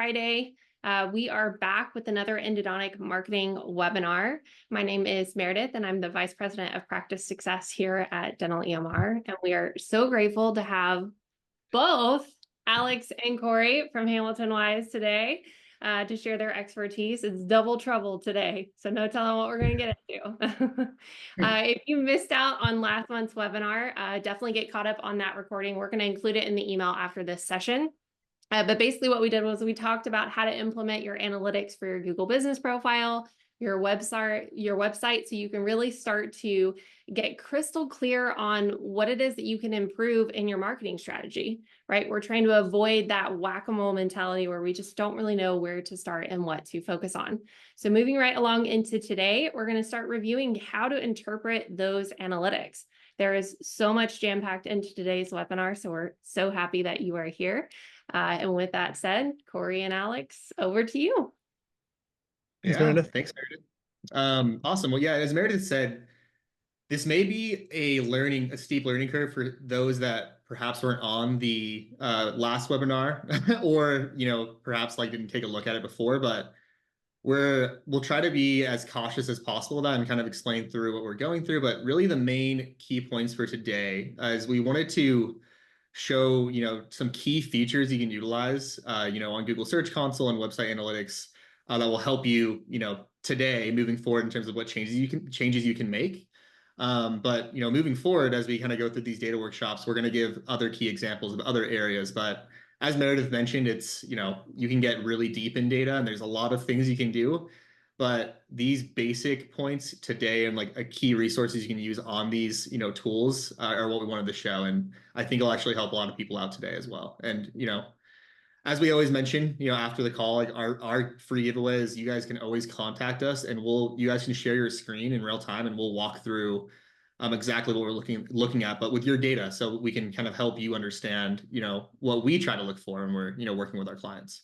Friday. We are back with another endodontic marketing webinar. My name is Meredith, and I'm the Vice President of Practice Success here at Dental EMR. And we are so grateful to have both Alex and Corey from Hamilton Wise today to share their expertise. It's double trouble today, so no telling what we're going to get into. If you missed out on last month's webinar, definitely get caught up on that recording. We're going to include it in the email after this session. But basically what we did was we talked about how to implement your analytics for your Google business profile, your website, so you can really start to get crystal clear on what it is that you can improve in your marketing strategy, right? We're trying to avoid that whack-a-mole mentality where we just don't really know where to start and what to focus on. So moving right along into today, we're going to start reviewing how to interpret those analytics. There is so much jam-packed into today's webinar, so we're so happy that you are here. And with that said, Corey and Alex, over to you. Thanks, Meredith. Thanks, Meredith. Awesome. Well, yeah, as Meredith said, this may be a steep learning curve for those that perhaps weren't on the last webinar or, perhaps didn't take a look at it before, but we'll try to be as cautious as possible with that and kind of explain through what we're going through. But really the main key points for today is we wanted to show, some key features you can utilize, on Google Search Console and website analytics that will help you, today moving forward in terms of what changes you can make. But moving forward, as we kind of go through these data workshops, we're going to give other key examples of other areas. But as Meredith mentioned, it's, you can get really deep in data and there's a lot of things you can do. But these basic points today and a key resources you can use on these, tools are what we wanted to show. And I think it'll actually help a lot of people out today as well. And, as we always mention, after the call, our free giveaway is you guys can always contact us and you guys can share your screen in real time and we'll walk through exactly what we're looking at, but with your data, so we can kind of help you understand, what we try to look for when we're, working with our clients.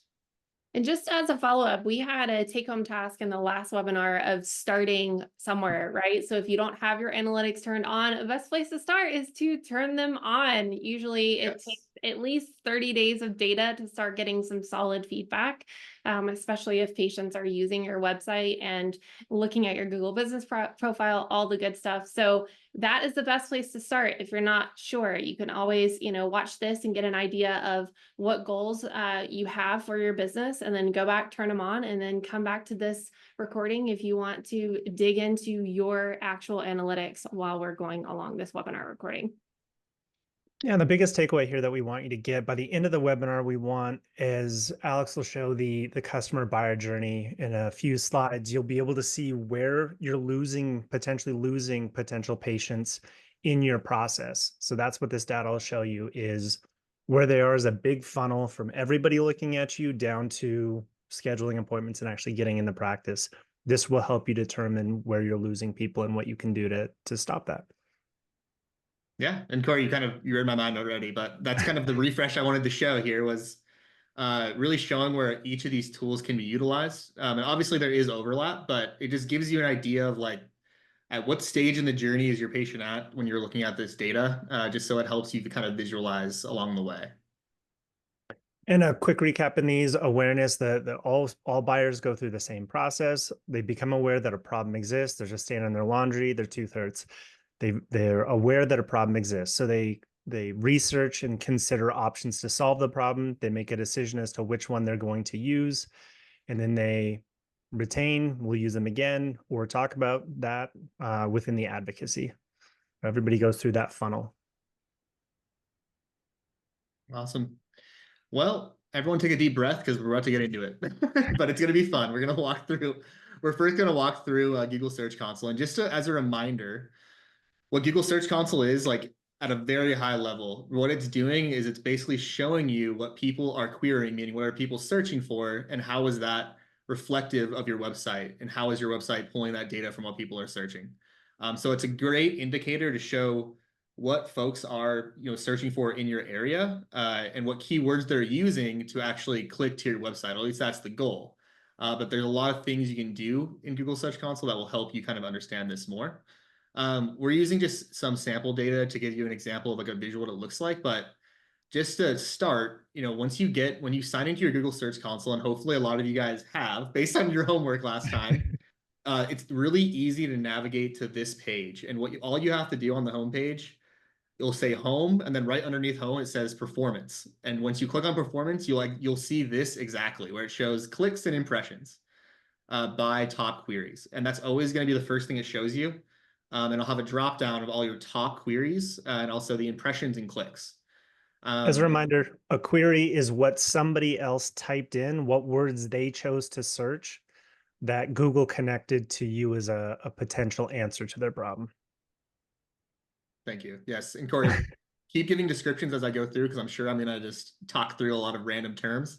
And just as a follow-up, we had a take-home task in the last webinar of starting somewhere, right? So if you don't have your analytics turned on, the best place to start is to turn them on. Usually it takes at least 30 days of data to start getting some solid feedback, especially if patients are using your website and looking at your Google business profile, all the good stuff. So that is the best place to start. If you're not sure, you can always, watch this and get an idea of what goals you have for your business, and then go back, turn them on, and then come back to this recording if you want to dig into your actual analytics while we're going along this webinar recording. Yeah, the biggest takeaway here that we want you to get by the end of the webinar, we want, as Alex will show the customer buyer journey in a few slides, you'll be able to see where you're potentially losing potential patients in your process. So that's what this data will show you, is where they are as a big funnel from everybody looking at you down to scheduling appointments and actually getting into practice. This will help you determine where you're losing people and what you can do to stop that. Yeah, and Corey, you read my mind already, but that's kind of the refresh I wanted to show here was really showing where each of these tools can be utilized. And obviously there is overlap, but it just gives you an idea of at what stage in the journey is your patient at when you're looking at this data, just so it helps you to kind of visualize along the way. And a quick recap in these: awareness that all buyers go through the same process. They become aware that a problem exists. There's a stain on their laundry, their tooth hurts. They're aware that a problem exists. So they research and consider options to solve the problem. They make a decision as to which one they're going to use. And then they retain, we'll use them again, or talk about that within the advocacy. Everybody goes through that funnel. Awesome. Well, everyone take a deep breath because we're about to get into it, but it's going to be fun. We're first going to walk through Google Search Console. And just as a reminder, what Google Search Console is, at a very high level, what it's doing is it's basically showing you what people are querying, meaning what are people searching for, and how is that reflective of your website, and how is your website pulling that data from what people are searching. So it's a great indicator to show what folks are searching for in your area, and what keywords they're using to actually click to your website. At least that's the goal. But there's a lot of things you can do in Google Search Console that will help you kind of understand this more. We're using just some sample data to give you an example of a visual what it looks like, but just to start, once when you sign into your Google Search Console, and hopefully a lot of you guys have, based on your homework last time, it's really easy to navigate to this page. And all you have to do on the home page, you'll say home, and then right underneath home it says performance. And once you click on performance, you'll see this exactly where it shows clicks and impressions by top queries, and that's always going to be the first thing it shows you. And I'll have a drop down of all your top queries and also the impressions and clicks. As a reminder, a query is what somebody else typed in, what words they chose to search that Google connected to you as a potential answer to their problem. Thank you. Yes, and Corey, keep giving descriptions as I go through, because I'm sure I'm going to just talk through a lot of random terms.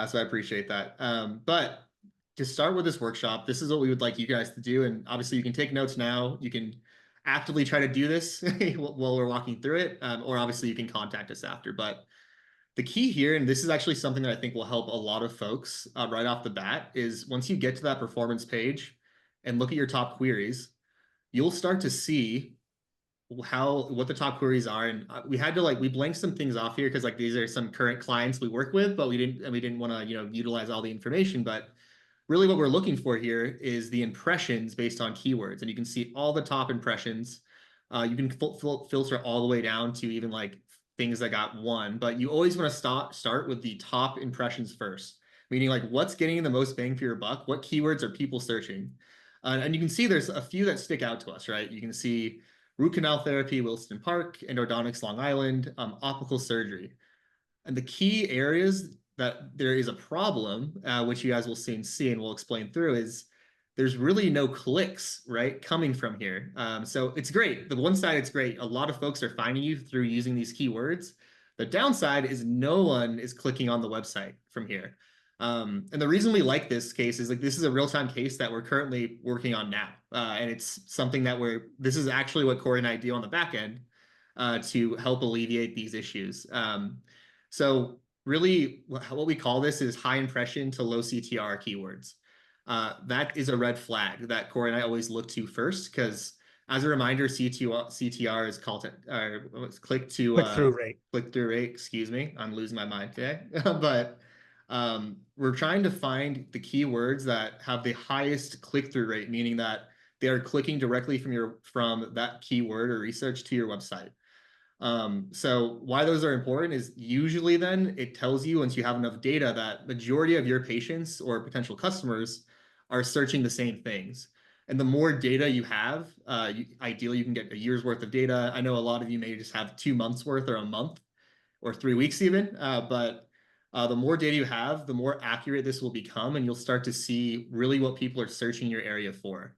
So I appreciate that. But to start with this workshop, this is what we would like you guys to do. And obviously you can take notes now. You can actively try to do this while we're walking through it. Or obviously you can contact us after. But the key here, and this is actually something that I think will help a lot of folks right off the bat, is once you get to that performance page and look at your top queries, you'll start to see what the top queries are. And we had to we blanked some things off here because these are some current clients we work with, but we didn't want to utilize all the information. But really what we're looking for here is the impressions based on keywords, and you can see all the top impressions. You can filter all the way down to even things that got one, but you always want to start with the top impressions first, meaning what's getting the most bang for your buck, what keywords are people searching. And you can see there's a few that stick out to us, right? You can see root canal therapy, Wilson Park, endodontics, Long Island, optical surgery. And the key areas that there is a problem, which you guys will soon see and we'll explain through, is there's really no clicks, right, coming from here. So it's great. The one side, it's great. A lot of folks are finding you through using these keywords. The downside is no one is clicking on the website from here. And the reason we like this case is this is a real-time case that we're currently working on now. And it's something that this is actually what Corey and I do on the back end to help alleviate these issues. So really what we call this is high impression to low CTR keywords. That is a red flag that Corey and I always look to first, because as a reminder, CTR is called Click-through rate. Click-through rate, excuse me. I'm losing my mind today. But we're trying to find the keywords that have the highest click-through rate, meaning that they are clicking directly from that keyword or research to your website. So why those are important is usually then it tells you, once you have enough data, that majority of your patients or potential customers are searching the same things. And the more data you have, ideally you can get a year's worth of data. I know a lot of you may just have 2 months worth or a month or 3 weeks even, but the more data you have, the more accurate this will become, and you'll start to see really what people are searching your area for.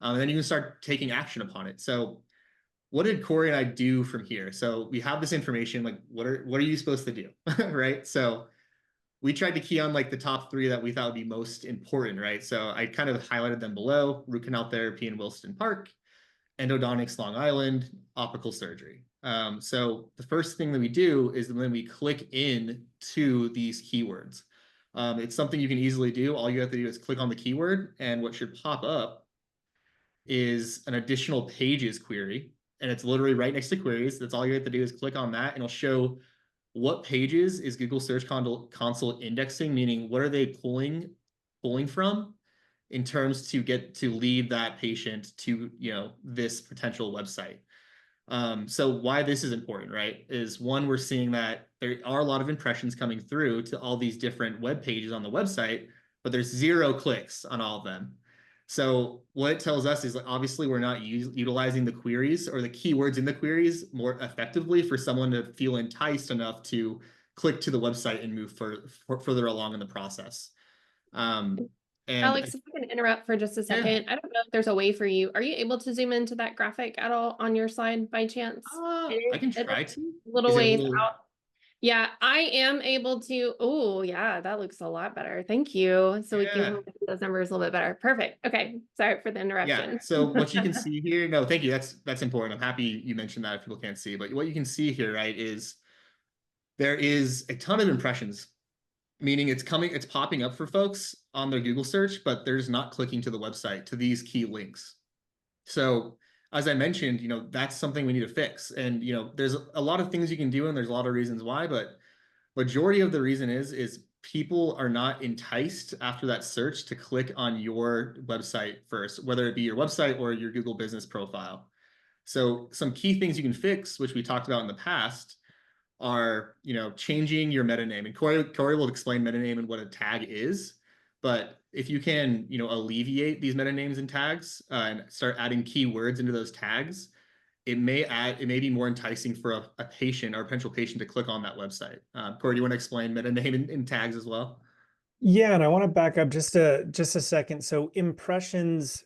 And then you can start taking action upon it. So what did Corey and I do from here? So we have this information, what are you supposed to do, right? So we tried to key on the top 3 that we thought would be most important, right? So I kind of highlighted them below: root canal therapy in Wilson Park, endodontics, Long Island, optical surgery. So the first thing that we do is when we click in to these keywords. It's something you can easily do. All you have to do is click on the keyword, and what should pop up is an additional pages query, and it's literally right next to queries. That's all you have to do is click on that, and it'll show what pages is Google Search Console indexing, meaning what are they pulling from in terms to get to lead that patient to this potential website. So why this is important, right, is one, we're seeing that there are a lot of impressions coming through to all these different web pages on the website, but there's 0 clicks on all of them. So what it tells us is obviously we're not utilizing the queries or the keywords in the queries more effectively for someone to feel enticed enough to click to the website and move further along in the process. And Alex, if I can interrupt for just a second, I don't know if there's a way for you. Are you able to zoom into that graphic at all on your slide by chance? I can try to. Little ways out. Yeah, I am able to. Oh, yeah, that looks a lot better. Thank you. So we can look at those numbers a little bit better. Perfect. Okay. Sorry for the interruption. Yeah. So what you can see here, no, thank you. That's important. I'm happy you mentioned that if people can't see, but what you can see here, right, is there is a ton of impressions, meaning it's popping up for folks on their Google search, but there's not clicking to the website, to these key links. So as I mentioned, that's something we need to fix. And, there's a lot of things you can do and there's a lot of reasons why, but majority of the reason is people are not enticed after that search to click on your website first, whether it be your website or your Google business profile. So some key things you can fix, which we talked about in the past, are changing your meta name. And Corey will explain meta name and what a tag is. But if you can alleviate these meta names and tags and start adding keywords into those tags, it may be more enticing for a patient or a potential patient to click on that website. Corey, do you want to explain meta name and tags as well? Yeah, and I want to back up just a second. So impressions,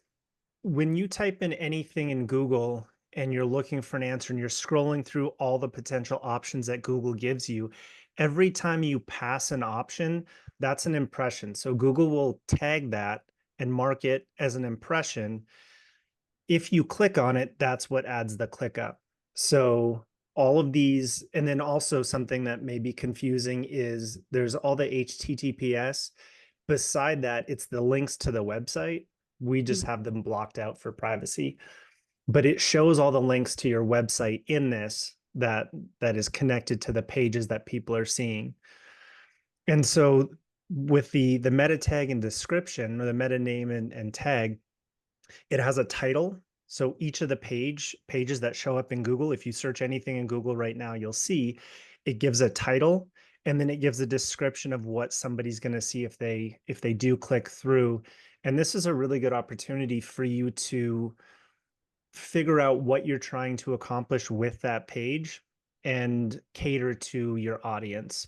when you type in anything in Google and you're looking for an answer and you're scrolling through all the potential options that Google gives you, every time you pass an option, that's an impression. So Google will tag that and mark it as an impression. If you click on it, that's what adds the click up. So all of these, and then also something that may be confusing is there's all the HTTPS. Beside that, it's the links to the website. We just have them blocked out for privacy, but it shows all the links to your website in this that is connected to the pages that people are seeing. And so with the meta tag and description, or the meta name and tag, it has a title. So each of the pages that show up in Google, if you search anything in Google right now, you'll see it gives a title, and then it gives a description of what somebody's going to see if they do click through. And this is a really good opportunity for you to figure out what you're trying to accomplish with that page and cater to your audience.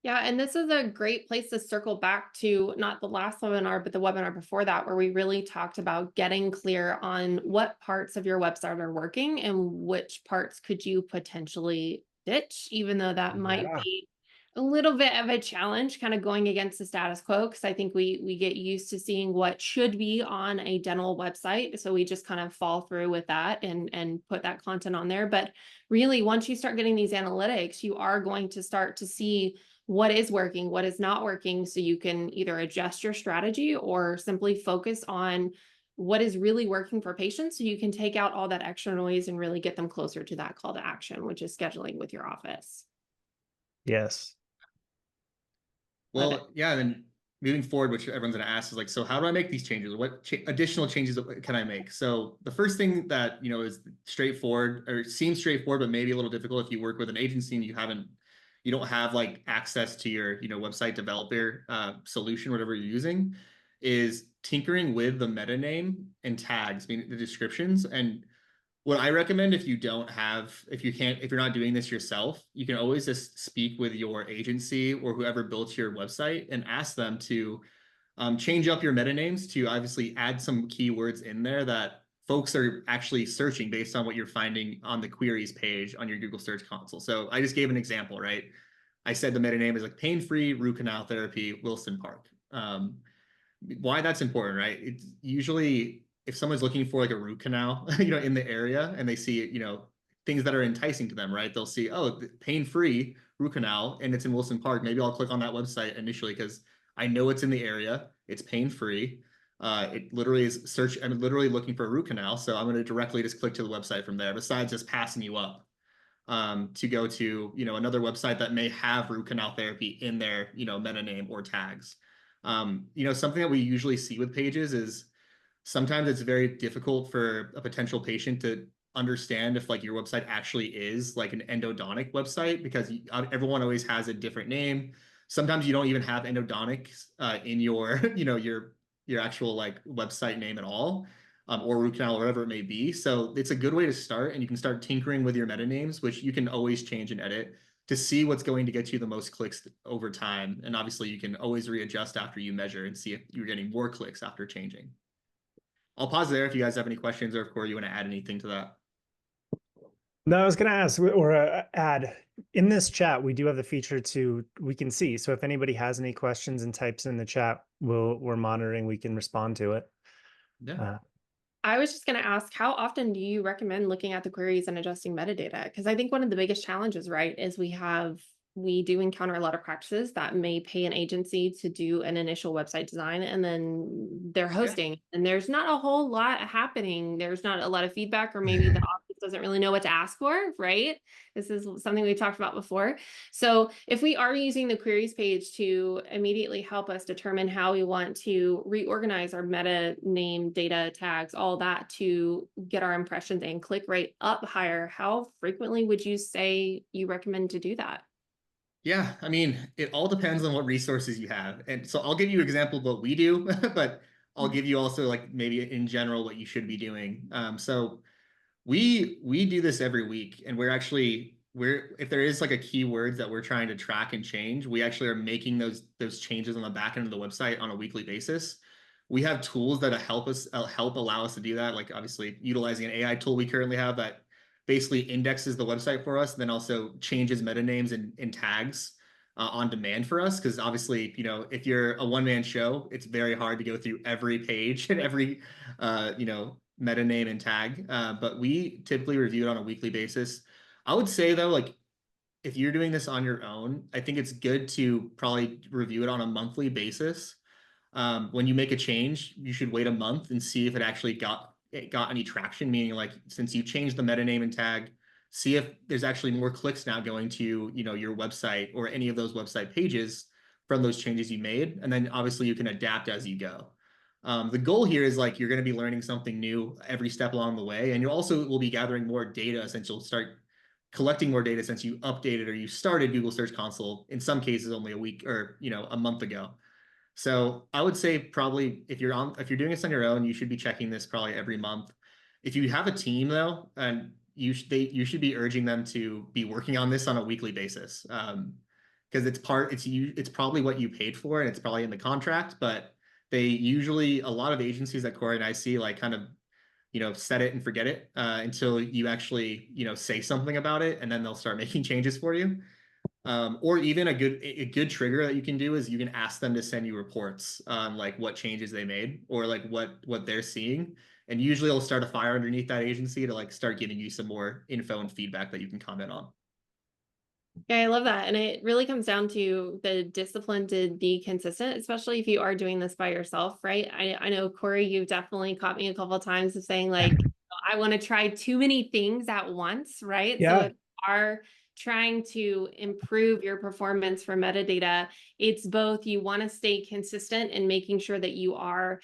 Yeah, and this is a great place to circle back to not the last webinar, but the webinar before that, where we really talked about getting clear on what parts of your website are working and which parts could you potentially ditch, even though that might Yeah. be a little bit of a challenge, kind of going against the status quo, because I think we get used to seeing what should be on a dental website. So we just kind of fall through with that and put that content on there. But really, once you start getting these analytics, you are going to start to see what is working, what is not working, so you can either adjust your strategy or simply focus on what is really working for patients, so you can take out all that extra noise and really get them closer to that call to action, which is scheduling with your office. Yes. Well, yeah, and then moving forward, which everyone's going to ask is like, so how do I make these changes? What additional changes can I make? So the first thing that, is straightforward or seems straightforward, but maybe a little difficult if you work with an agency and you don't have like access to your, website developer solution, whatever you're using, is tinkering with the meta name and tags, I mean, the descriptions. And what I recommend if you're not doing this yourself, you can always just speak with your agency or whoever built your website and ask them to change up your meta names to obviously add some keywords in there that folks are actually searching based on what you're finding on the queries page on your Google Search Console. So I just gave an example, right? I said the meta name is like pain-free root canal therapy, Wilson Park. Why that's important, right? It's usually if someone's looking for like a root canal, in the area and they see, things that are enticing to them, right? They'll see, oh, pain-free root canal and it's in Wilson Park. Maybe I'll click on that website initially because I know it's in the area. It's pain-free. It literally is I'm literally looking for a root canal. So I'm going to directly just click to the website from there, besides just passing you up to go to, another website that may have root canal therapy in their, meta name or tags. Something that we usually see with pages is sometimes it's very difficult for a potential patient to understand if like your website actually is like an endodontic website because everyone always has a different name. Sometimes you don't even have endodontics in your, your actual like website name at all. Or root canal, or whatever it may be. So it's a good way to start, and you can start tinkering with your meta names, which you can always change and edit to see what's going to get you the most clicks over time. And obviously you can always readjust after you measure and see if you're getting more clicks after changing. I'll pause there if you guys have any questions or if Corey, you want to add anything to that. No, I was going to ask or add in this chat, we do have the feature we can see. So if anybody has any questions and types in the chat, we're monitoring, we can respond to it. Yeah. I was just going to ask, how often do you recommend looking at the queries and adjusting metadata? Because I think one of the biggest challenges, right, is we have we do encounter a lot of practices that may pay an agency to do an initial website design and then they're hosting and there's not a whole lot happening. There's not a lot of feedback, or maybe the office doesn't really know what to ask for, right? This is something we talked about before. So if we are using the queries page to immediately help us determine how we want to reorganize our meta name, data tags, all that to get our impressions and click rate up higher, how frequently would you say you recommend to do that? Yeah, I mean, it all depends on what resources you have. And so I'll give you an example of what we do, but I'll give you also like maybe in general what you should be doing. So we do this every week, and we're if there is like a keyword that we're trying to track and change, we actually are making those changes on the back end of the website on a weekly basis. We have tools that help allow us to do that, like obviously utilizing an AI tool we currently have that basically indexes the website for us, and then also changes meta names and tags on demand for us. Because obviously, if you're a one-man show, it's very hard to go through every page and every meta name and tag. But we typically review it on a weekly basis. I would say though, like if you're doing this on your own, I think it's good to probably review it on a monthly basis. When you make a change, you should wait a month and see if it got any traction. Meaning, like since you changed the meta name and tag, see if there's actually more clicks now going to your website or any of those website pages from those changes you made, and then obviously you can adapt as you go. The goal here is like you're going to be learning something new every step along the way, and you also will be gathering more data since you'll start collecting more data since you updated or you started Google Search Console in some cases only a week or a month ago. So I would say probably if you're doing this on your own, you should be checking this probably every month. If you have a team though, and you should be urging them to be working on this on a weekly basis. Because it's probably what you paid for and it's probably in the contract, but a lot of agencies that Corey and I see like kind of set it and forget it until you actually say something about it, and then they'll start making changes for you. Or even a good trigger that you can do is you can ask them to send you reports on like what changes they made or like what they're seeing. And usually it'll start a fire underneath that agency to like start giving you some more info and feedback that you can comment on. Yeah, I love that. And it really comes down to the discipline to be consistent, especially if you are doing this by yourself, right? I know, Corey, you've definitely caught me a couple of times of saying like, I want to try too many things at once, right? So Yeah. if you are trying to improve your performance for metadata, it's both you want to stay consistent and making sure that you are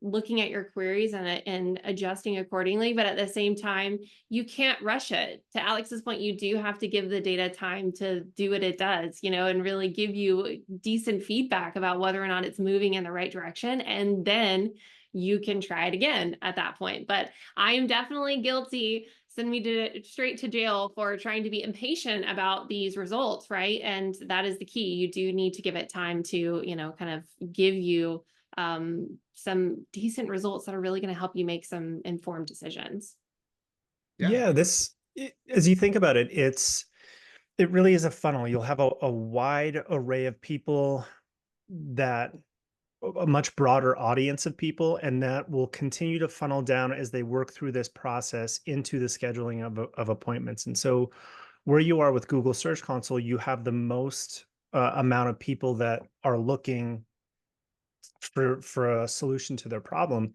looking at your queries and adjusting accordingly. But at the same time, you can't rush it. To Alex's point, you do have to give the data time to do what it does, and really give you decent feedback about whether or not it's moving in the right direction. And then you can try it again at that point. But I am definitely guilty. Send me straight to jail for trying to be impatient about these results, right? And that is the key. You do need to give it time to, kind of give you some decent results that are really going to help you make some informed decisions. Yeah, as you think about it, it really is a funnel. You'll have a wide array of people, that a much broader audience of people, and that will continue to funnel down as they work through this process into the scheduling of appointments. And so where you are with Google Search Console, you have the most amount of people that are looking for a solution to their problem.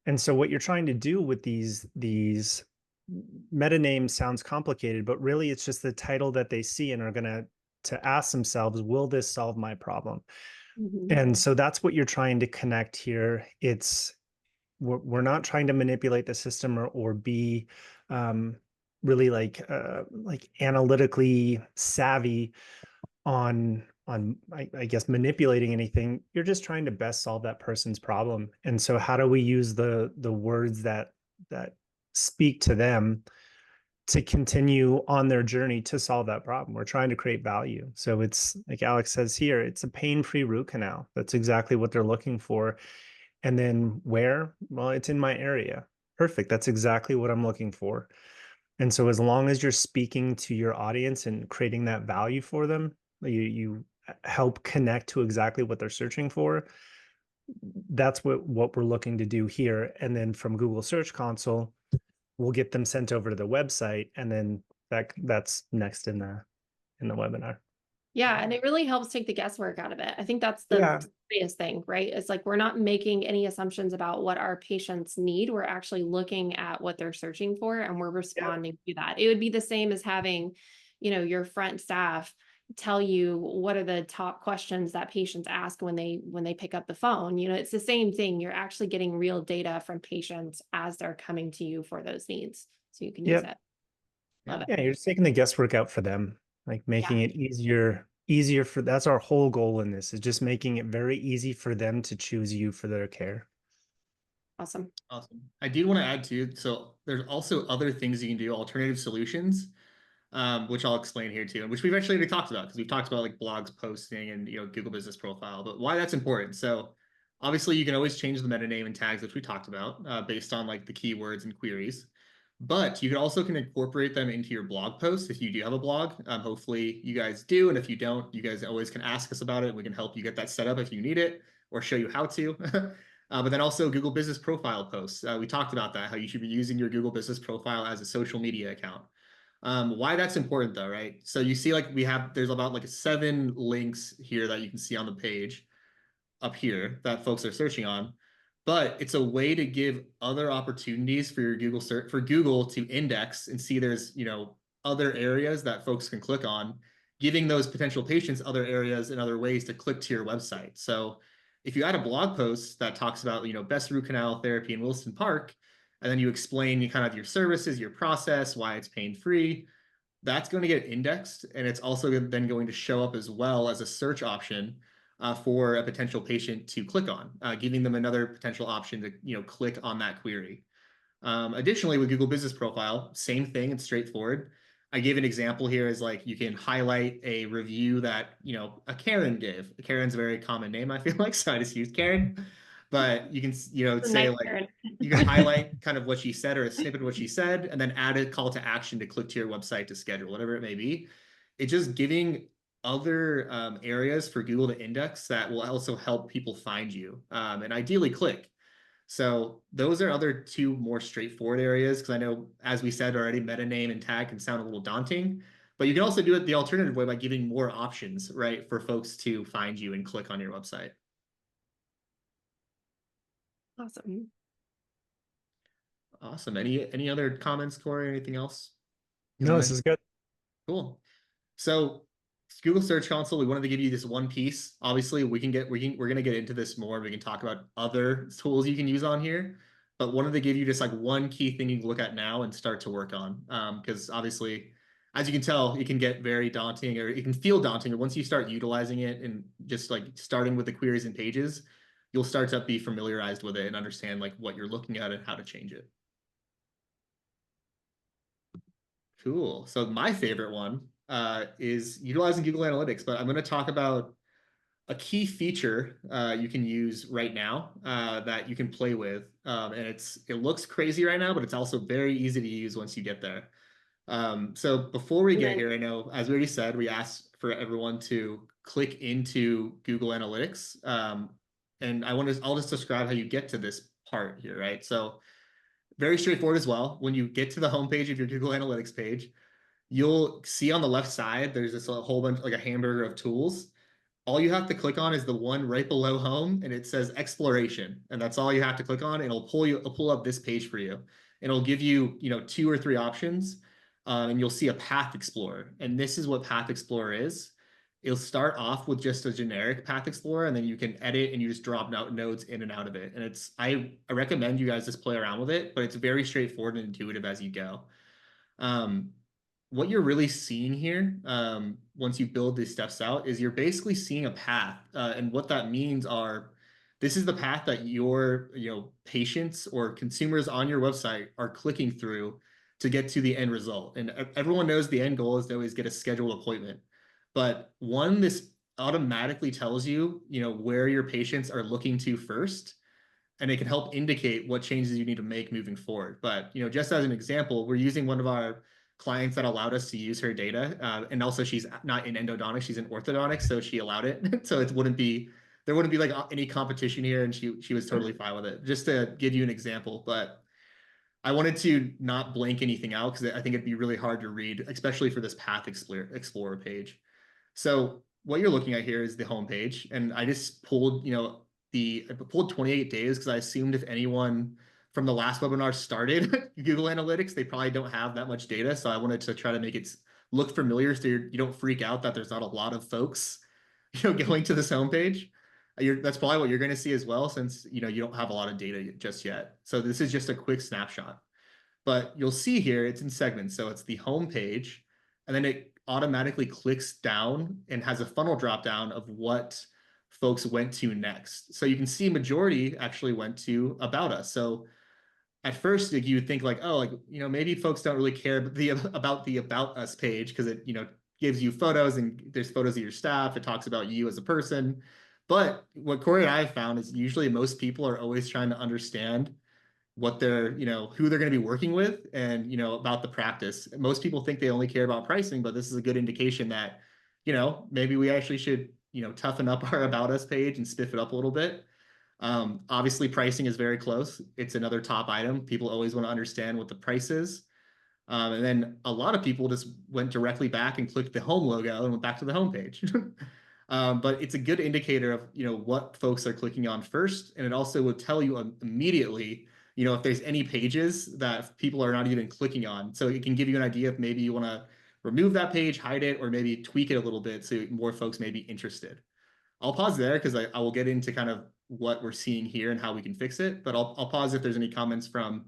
And so what you're trying to do with these meta names sounds complicated, but really it's just the title that they see and are going to ask themselves, will this solve my problem? Mm-hmm. And so that's what you're trying to connect here. We're not trying to manipulate the system or be really like analytically savvy on I guess manipulating anything. You're just trying to best solve that person's problem. And so how do we use the words that speak to them to continue on their journey to solve that problem? We're trying to create value. So it's like Alex says here, it's a pain-free root canal. That's exactly what they're looking for. And then where? Well, it's in my area. Perfect. That's exactly what I'm looking for. And so as long as you're speaking to your audience and creating that value for them, you help connect to exactly what they're searching for. That's what we're looking to do here. And then from Google Search Console, we'll get them sent over to the website, and then that's next in in the webinar. Yeah, and it really helps take the guesswork out of it. I think that's Yeah. the biggest thing, right? It's like we're not making any assumptions about what our patients need. We're actually looking at what they're searching for and we're responding to that. It would be the same as having, your front staff tell you what are the top questions that patients ask when they pick up the phone. It's the same thing. You're actually getting real data from patients as they're coming to you for those needs. So you can use it. Love it. Yeah, you're just taking the guesswork out for them, like making it easier for, that's our whole goal in this, is just making it very easy for them to choose you for their care. Awesome. Awesome. I do want to add too, so there's also other things you can do, alternative solutions, which I'll explain here too, and which we've actually already talked about, because we've talked about like blogs posting and Google Business Profile, but why that's important. So obviously you can always change the meta name and tags, which we talked about, based on like the keywords and queries. But you can incorporate them into your blog posts if you do have a blog. Hopefully you guys do. And if you don't, you guys always can ask us about it. And we can help you get that set up if you need it or show you how to. But then also Google Business Profile posts. We talked about that, how you should be using your Google Business Profile as a social media account. Why that's important though, right? So you see like there's about like 7 links here that you can see on the page up here that folks are searching on, but it's a way to give other opportunities for your Google search, for Google to index and see there's, other areas that folks can click on, giving those potential patients other areas and other ways to click to your website. So if you add a blog post that talks about, best root canal therapy in Wilson Park, and then you explain kind of your services, your process, why it's pain free, that's going to get indexed, and it's also then going to show up as well as a search option for a potential patient to click on, giving them another potential option to click on that query. Additionally, with Google Business Profile, same thing, it's straightforward. I gave an example here is like you can highlight a review that a Karen gave. Karen's a very common name, I feel like, so I just used Karen. But you can say nice like Karen. you can highlight kind of what she said or a snippet of what she said, and then add a call to action to click to your website to schedule, whatever it may be. It's just giving other areas for Google to index that will also help people find you, and ideally click. So those are other 2 more straightforward areas, because I know, as we said already, meta name and tag can sound a little daunting, but you can also do it the alternative way by giving more options, right, for folks to find you and click on your website. Awesome. Awesome. Any other comments, Corey? Anything else? No, this is good. Cool. So Google Search Console, we wanted to give you this one piece. Obviously, we're going to get into this more. We can talk about other tools you can use on here, but wanted to give you just like one key thing you can look at now and start to work on. Because obviously, as you can tell, it can get very daunting, or it can feel daunting. Or once you start utilizing it and just like starting with the queries and pages, you'll start to be familiarized with it and understand like what you're looking at and how to change it. Cool. So my favorite one is utilizing Google Analytics, but I'm going to talk about a key feature you can use right now that you can play with. And it looks crazy right now, but it's also very easy to use once you get there. So before we get here, I know, as we already said, we asked for everyone to click into Google Analytics. And I'll just describe how you get to this part here, right? So very straightforward as well. When you get to the homepage of your Google Analytics page, you'll see on the left side, there's this whole bunch, like a hamburger of tools. All you have to click on is the one right below home, and it says exploration. And that's all you have to click on. And it'll pull up this page for you. And it'll give you, 2 or 3 options. And you'll see a Path Explorer. And this is what Path Explorer is. It'll start off with just a generic Path Explorer, and then you can edit and you just drop nodes in and out of it. And I recommend you guys just play around with it, but it's very straightforward and intuitive as you go. What you're really seeing here, once you build these steps out, is you're basically seeing a path. And what that means this is the path that your patients or consumers on your website are clicking through to get to the end result. And everyone knows the end goal is to always get a scheduled appointment. But this automatically tells you, where your patients are looking to first, and it can help indicate what changes you need to make moving forward. But, just as an example, we're using one of our clients that allowed us to use her data. And also she's not in endodontics, she's in orthodontics, so she allowed it. So there wouldn't be like any competition here, and she was totally fine with it, just to give you an example. But I wanted to not blank anything out because I think it'd be really hard to read, especially for this Path Explorer page. So what you're looking at here is the home page, and I just pulled, I pulled 28 days because I assumed if anyone from the last webinar started Google Analytics, they probably don't have that much data. So I wanted to try to make it look familiar so you don't freak out that there's not a lot of folks, going to this homepage. That's probably what you're going to see as well, since you don't have a lot of data just yet. So this is just a quick snapshot. But you'll see here it's in segments. So it's the home page, and then it automatically clicks down and has a funnel drop down of what folks went to next. So you can see majority actually went to About Us. So at first, like, you would think like, oh, like, maybe folks don't really care about the About Us page because it, gives you photos and there's photos of your staff. It talks about you as a person. But what Corey and I have found is usually most people are always trying to understand what they're, who they're going to be working with and, about the practice. Most people think they only care about pricing, but this is a good indication that, maybe we actually should, toughen up our About Us page and spiff it up a little bit. Obviously, pricing is very close. It's another top item. People always want to understand what the price is. And then a lot of people just went directly back and clicked the home logo and went back to the home page. But it's a good indicator of what folks are clicking on first, and it also will tell you immediately if there's any pages that people are not even clicking on. So it can give you an idea if maybe you want to remove that page, hide it, or maybe tweak it a little bit so more folks may be interested. I'll pause there because I will get into kind of what we're seeing here and how we can fix it. But I'll pause if there's any comments from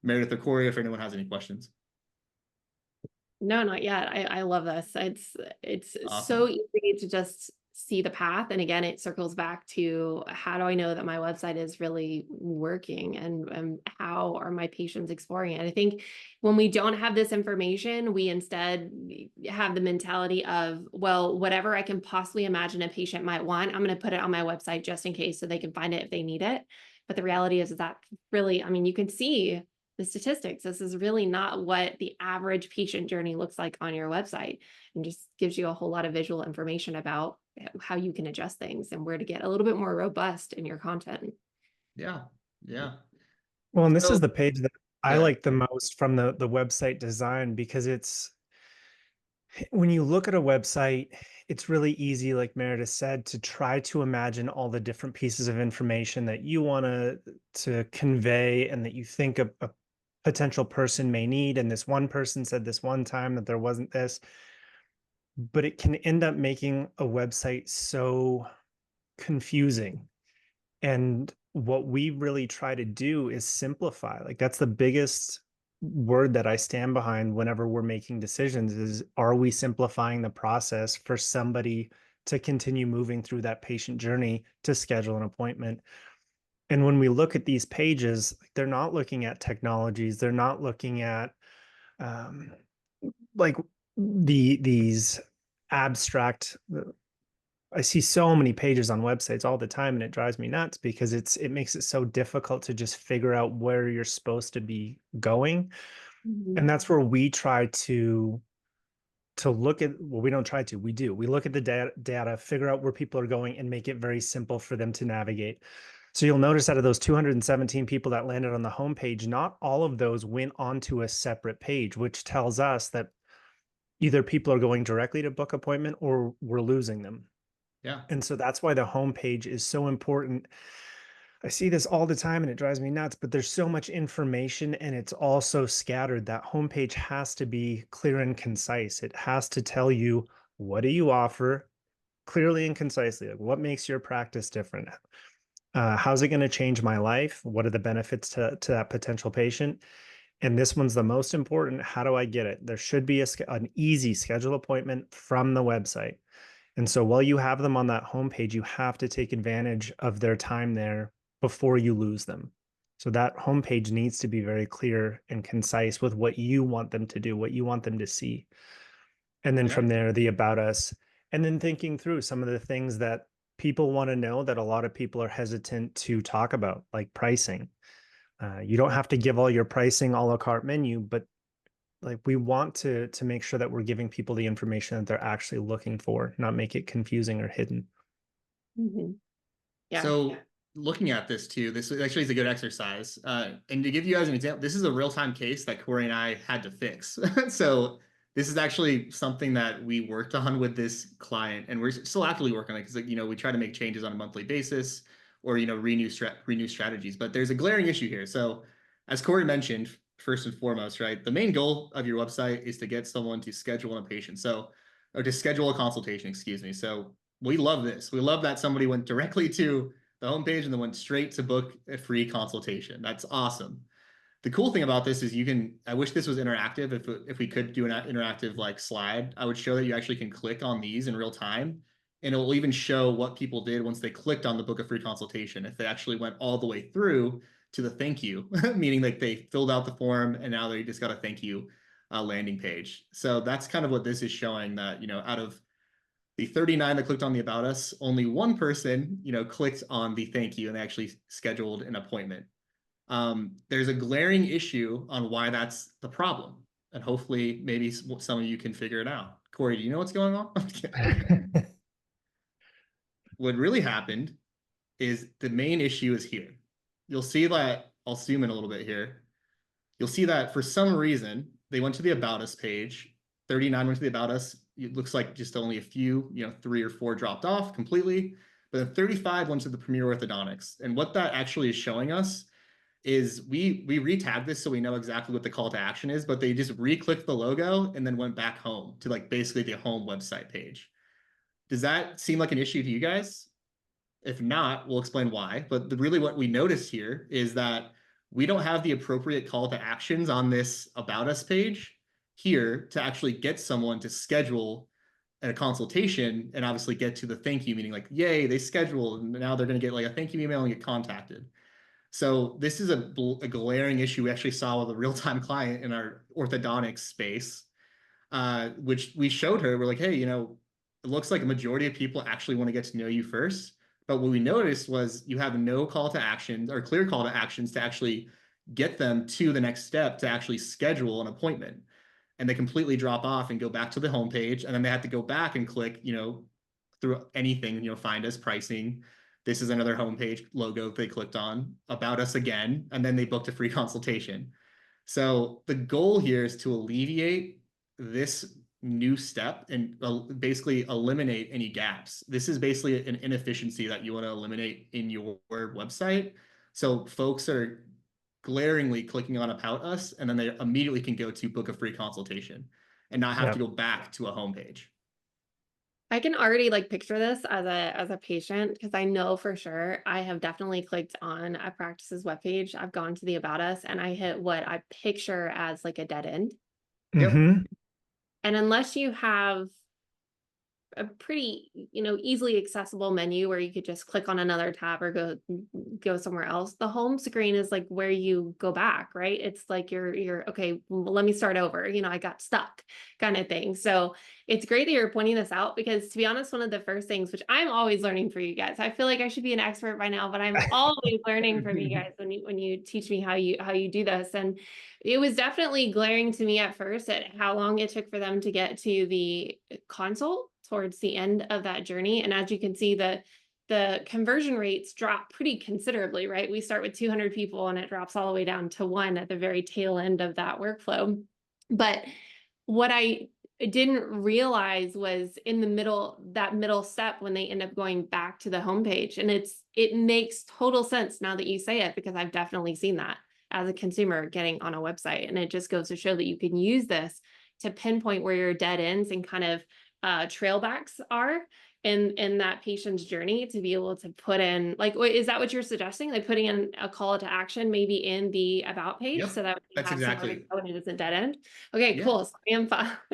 Meredith or Corey, if anyone has any questions. No, not yet. I love this. It's so Awesome. easy to just see the path. And again, it circles back to how do I know that my website is really working, and how are my patients exploring it? I think when we don't have this information, we instead have the mentality of, well, whatever I can possibly imagine a patient might want, I'm going to put it on my website just in case so they can find it if they need it. But the reality is that really, I mean, you can see the statistics. This is really not what the average patient journey looks like on your website, and just gives you a whole lot of visual information about how you can adjust things and where to get a little bit more robust in your content. Yeah. Yeah. Well, and this So is the page that I yeah. like the most from the website design, because when you look at a website, it's really easy, like Meredith said, to try to imagine all the different pieces of information that you want to convey and that you think a potential person may need. And this one person said this one time that there wasn't this, but it can end up making a website so confusing. And what we really try to do is simplify. Like, that's the biggest word that I stand behind whenever we're making decisions is, are we simplifying the process for somebody to continue moving through that patient journey to schedule an appointment? And when we look at these pages, they're not looking at technologies. They're not looking at um, like these abstract. I see so many pages on websites all the time, and it drives me nuts because it makes it so difficult to just figure out where you're supposed to be going. And that's where we try to look at, well, we don't try to, we do. We look at the data, figure out where people are going, and make it very simple for them to navigate. So you'll notice out of those 217 people that landed on the homepage, not all of those went onto a separate page, which tells us that either people are going directly to book appointment or we're losing them. Yeah. And so that's why the homepage is so important. I see this all the time and it drives me nuts, but there's so much information and it's all so scattered. That homepage has to be clear and concise. It has to tell you, what do you offer clearly and concisely? Like, what makes your practice different? How's it going to change my life? What are the benefits to that potential patient? And this one's the most important. How do I get it? There should be an easy schedule appointment from the website. And so while you have them on that homepage, you have to take advantage of their time there before you lose them. So that homepage needs to be very clear and concise with what you want them to do, what you want them to see. And then Yeah. from there, the about us, and then thinking through some of the things that people want to know that a lot of people are hesitant to talk about, like pricing. You don't have to give all your pricing a la carte menu, but like, we want to make sure that we're giving people the information that they're actually looking for, not make it confusing or hidden. Yeah. So looking at this too, this actually is a good exercise. And to give you guys an example, this is a real-time case that Corey and I had to fix. So this is actually something that we worked on with this client, and we're still actively working on it because, we try to make changes on a monthly basis, or renew strategies. But there's a glaring issue here. So as Corey mentioned, first and foremost, right, the main goal of your website is to get someone to schedule a patient. Or to schedule a consultation, excuse me. So we love this. We love that somebody went directly to the homepage and then went straight to book a free consultation. That's awesome. The cool thing about this is I wish this was interactive. If we could do an interactive like slide, I would show that you actually can click on these in real time, and it will even show what people did once they clicked on the book a free consultation. If they actually went all the way through to the thank you, meaning like they filled out the form and now they just got a thank you landing page. So that's kind of what this is showing, that, out of the 39 that clicked on the About Us, only one person, clicked on the thank you and they actually scheduled an appointment. There's a glaring issue on why that's the problem. And hopefully maybe some of you can figure it out. Corey, do you know what's going on? What really happened is the main issue is here. You'll see that, I'll zoom in a little bit here. You'll see that for some reason, they went to the About Us page. 39 went to the About Us. It looks like just only a few, 3 or 4 dropped off completely. But then 35 went to the Premier Orthodontics. And what that actually is showing us is we re-tagged this so we know exactly what the call to action is, but they just re-clicked the logo and then went back home to like basically the home website page. Does that seem like an issue to you guys? If not, we'll explain why. But really what we noticed here is that we don't have the appropriate call to actions on this About Us page here to actually get someone to schedule a consultation and obviously get to the thank you, meaning like, yay, they scheduled, and now they're going to get like a thank you email and get contacted. So this is a glaring issue we actually saw with a real-time client in our orthodontics space, which we showed her. We're like, hey, it looks like a majority of people actually want to get to know you first. But what we noticed was you have no call to action or clear call to actions to actually get them to the next step to actually schedule an appointment. And they completely drop off and go back to the homepage. And then they have to go back and click, through anything, find us, pricing. This is another homepage logo they clicked on, About Us again, and then they booked a free consultation. So the goal here is to alleviate this new step and basically eliminate any gaps. This is basically an inefficiency that you want to eliminate in your website. So folks are glaringly clicking on About Us, and then they immediately can go to book a free consultation and not have to go back to a homepage. I can already like picture this as a patient, because I know for sure I have definitely clicked on a practice's webpage. I've gone to the About Us and I hit what I picture as like a dead end. Yep. And unless you have a pretty, easily accessible menu where you could just click on another tab or go somewhere else, the home screen is like where you go back, right? It's like you're okay, well, let me start over, I got stuck kind of thing. So it's great that you're pointing this out, because to be honest, one of the first things, which I'm always learning for you guys, I feel like I should be an expert by now, but I'm always learning from you guys when you teach me how you do this. And it was definitely glaring to me at first at how long it took for them to get to the consult towards the end of that journey. And as you can see, the conversion rates drop pretty considerably, right? We start with 200 people and it drops all the way down to 1 at the very tail end of that workflow. But what I didn't realize was in that middle step when they end up going back to the homepage. And it makes total sense now that you say it, because I've definitely seen that as a consumer getting on a website. And it just goes to show that you can use this to pinpoint where your dead ends and kind of trailbacks are in that patient's journey, to be able to put in, like, is that what you're suggesting? Like putting in a call to action maybe in the about page, so that we that's have exactly when it isn't dead end. Okay, cool. So I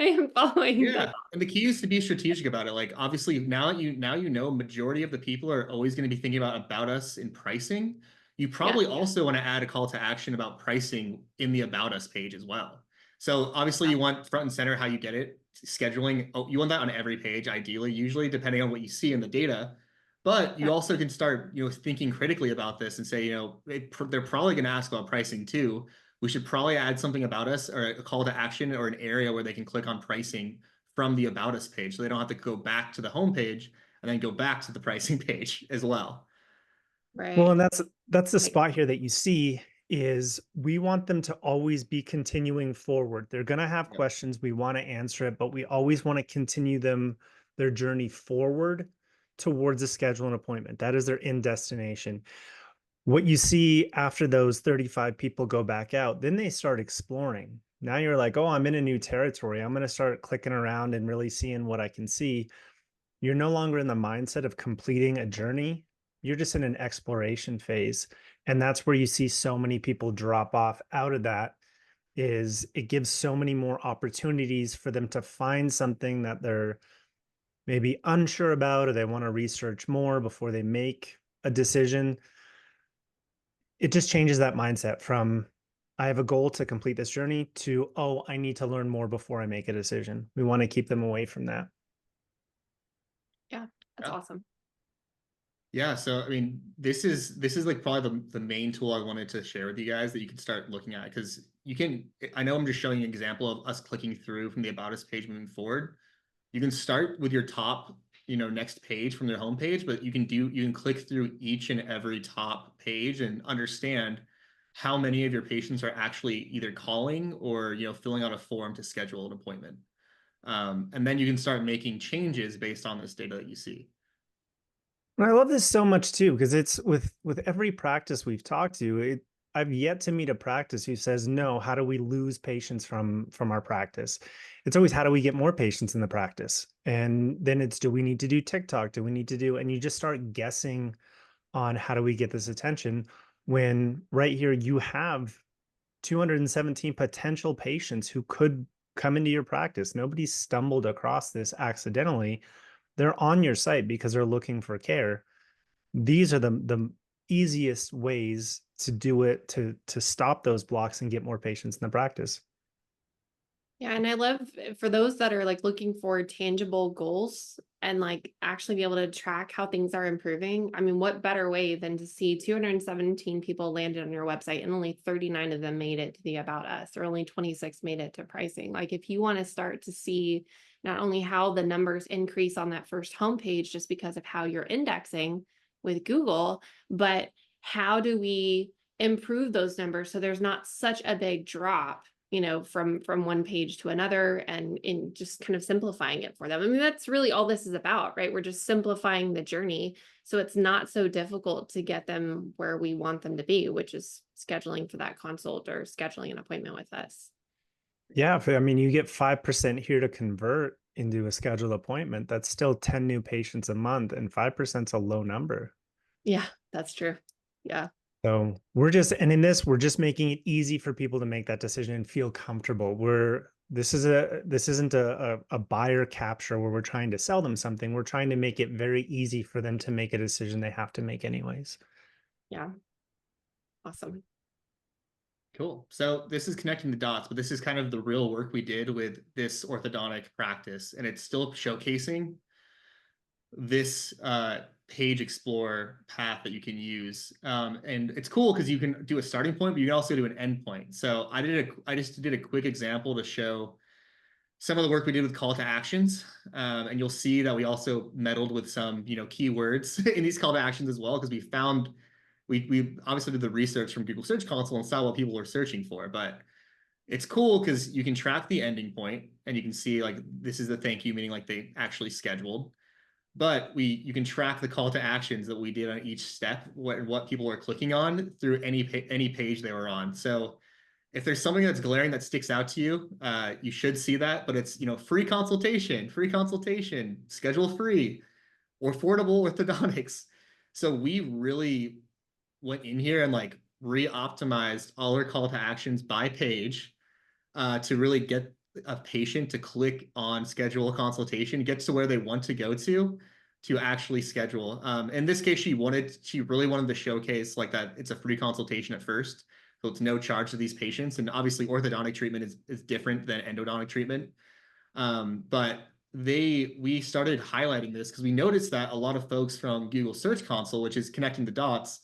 am following. Yeah, and the key is to be strategic about it. Like obviously now you know majority of the people are always going to be thinking about us in pricing. You probably also want to add a call to action about pricing in the About Us page as well. So obviously you want front and center how you get it, scheduling. Oh, you want that on every page, ideally, usually depending on what you see in the data. But you also can start, thinking critically about this and say, they're probably going to ask about pricing too. We should probably add something about us or a call to action or an area where they can click on pricing from the About Us page, so they don't have to go back to the home page and then go back to the pricing page as well. Well, Right. and that's the Like, spot here that you see is we want them to always be continuing forward. They're going to have Yep. questions. We want to answer it, but we always want to continue their journey forward towards a schedule and appointment. That is their end destination. What you see after those 35 people go back out, then they start exploring. Now you're like, oh, I'm in a new territory. I'm going to start clicking around and really seeing what I can see. You're no longer in the mindset of completing a journey. You're just in an exploration phase. And that's where you see so many people drop off out of that is it gives so many more opportunities for them to find something that they're maybe unsure about or they want to research more before they make a decision. It just changes that mindset from I have a goal to complete this journey to, oh, I need to learn more before I make a decision. We want to keep them away from that. yeah, that's Yeah. awesome. Yeah, so I mean, this is like probably the main tool I wanted to share with you guys that you can start looking at because you can. I know I'm just showing you an example of us clicking through from the About Us page moving forward. You can start with your top, next page from their homepage, but you can click through each and every top page and understand how many of your patients are actually either calling or filling out a form to schedule an appointment. And then you can start making changes based on this data that you see. And I love this so much too, because it's with every practice we've talked to, I've yet to meet a practice who says, no, how do we lose patients from our practice? It's always how do we get more patients in the practice? And then it's do we need to do TikTok? Do we need to do, and you just start guessing on how do we get this attention when right here you have 217 potential patients who could come into your practice. Nobody stumbled across this accidentally. They're on your site because they're looking for care. These are the easiest ways to do it to stop those blocks and get more patients in the practice. Yeah, and I love for those that are like looking for tangible goals and like actually be able to track how things are improving. I mean, what better way than to see 217 people landed on your website and only 39 of them made it to the About Us, or only 26 made it to pricing. Like if you want to start to see not only how the numbers increase on that first homepage just because of how you're indexing with Google, but how do we improve those numbers so there's not such a big drop, from one page to another, and in just kind of simplifying it for them. I mean, that's really all this is about, right? We're just simplifying the journey so it's not so difficult to get them where we want them to be, which is scheduling for that consult or scheduling an appointment with us. Yeah, I mean, you get 5% here to convert into a scheduled appointment. That's still 10 new patients a month, and 5% is a low number. Yeah, that's true. Yeah. So we're just, and in this, we're just making it easy for people to make that decision and feel comfortable. This isn't a buyer capture where we're trying to sell them something. We're trying to make it very easy for them to make a decision they have to make anyways. Yeah. Awesome. Cool. So this is connecting the dots, but this is kind of the real work we did with this orthodontic practice, and it's still showcasing this page explorer path that you can use. And it's cool because you can do a starting point, but you can also do an end point. So I just did a quick example to show some of the work we did with call to actions. And you'll see that we also meddled with some, keywords in these call to actions as well, because we obviously did the research from Google Search Console and saw what people were searching for, but it's cool because you can track the ending point and you can see like this is the thank you, meaning like they actually scheduled. But you can track the call to actions that we did on each step, what people were clicking on through any page they were on. So if there's something that's glaring that sticks out to you, you should see that. But it's free consultation, schedule free, or affordable orthodontics. So we really went in here and like re-optimized all our call to actions by page to really get a patient to click on schedule a consultation, get to where they want to go to actually schedule. In this case, she really wanted to showcase like that it's a free consultation at first. So it's no charge to these patients. And obviously orthodontic treatment is different than endodontic treatment. But we started highlighting this because we noticed that a lot of folks from Google Search Console, which is connecting the dots,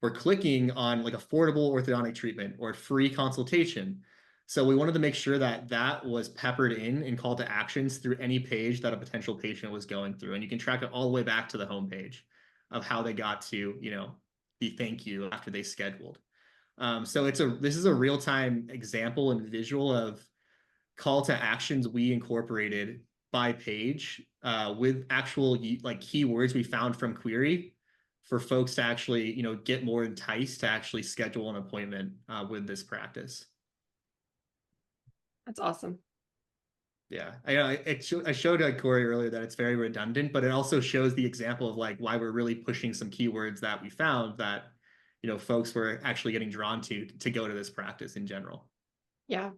were clicking on like affordable orthodontic treatment or free consultation. So we wanted to make sure that that was peppered in call to actions through any page that a potential patient was going through. And you can track it all the way back to the homepage of how they got to, the thank you after they scheduled. So this is a real-time example and visual of call to actions we incorporated by page with actual like keywords we found from query for folks to actually, get more enticed to actually schedule an appointment with this practice. That's awesome. Yeah, I showed Corey earlier that it's very redundant, but it also shows the example of like why we're really pushing some keywords that we found that, folks were actually getting drawn to go to this practice in general. Yeah,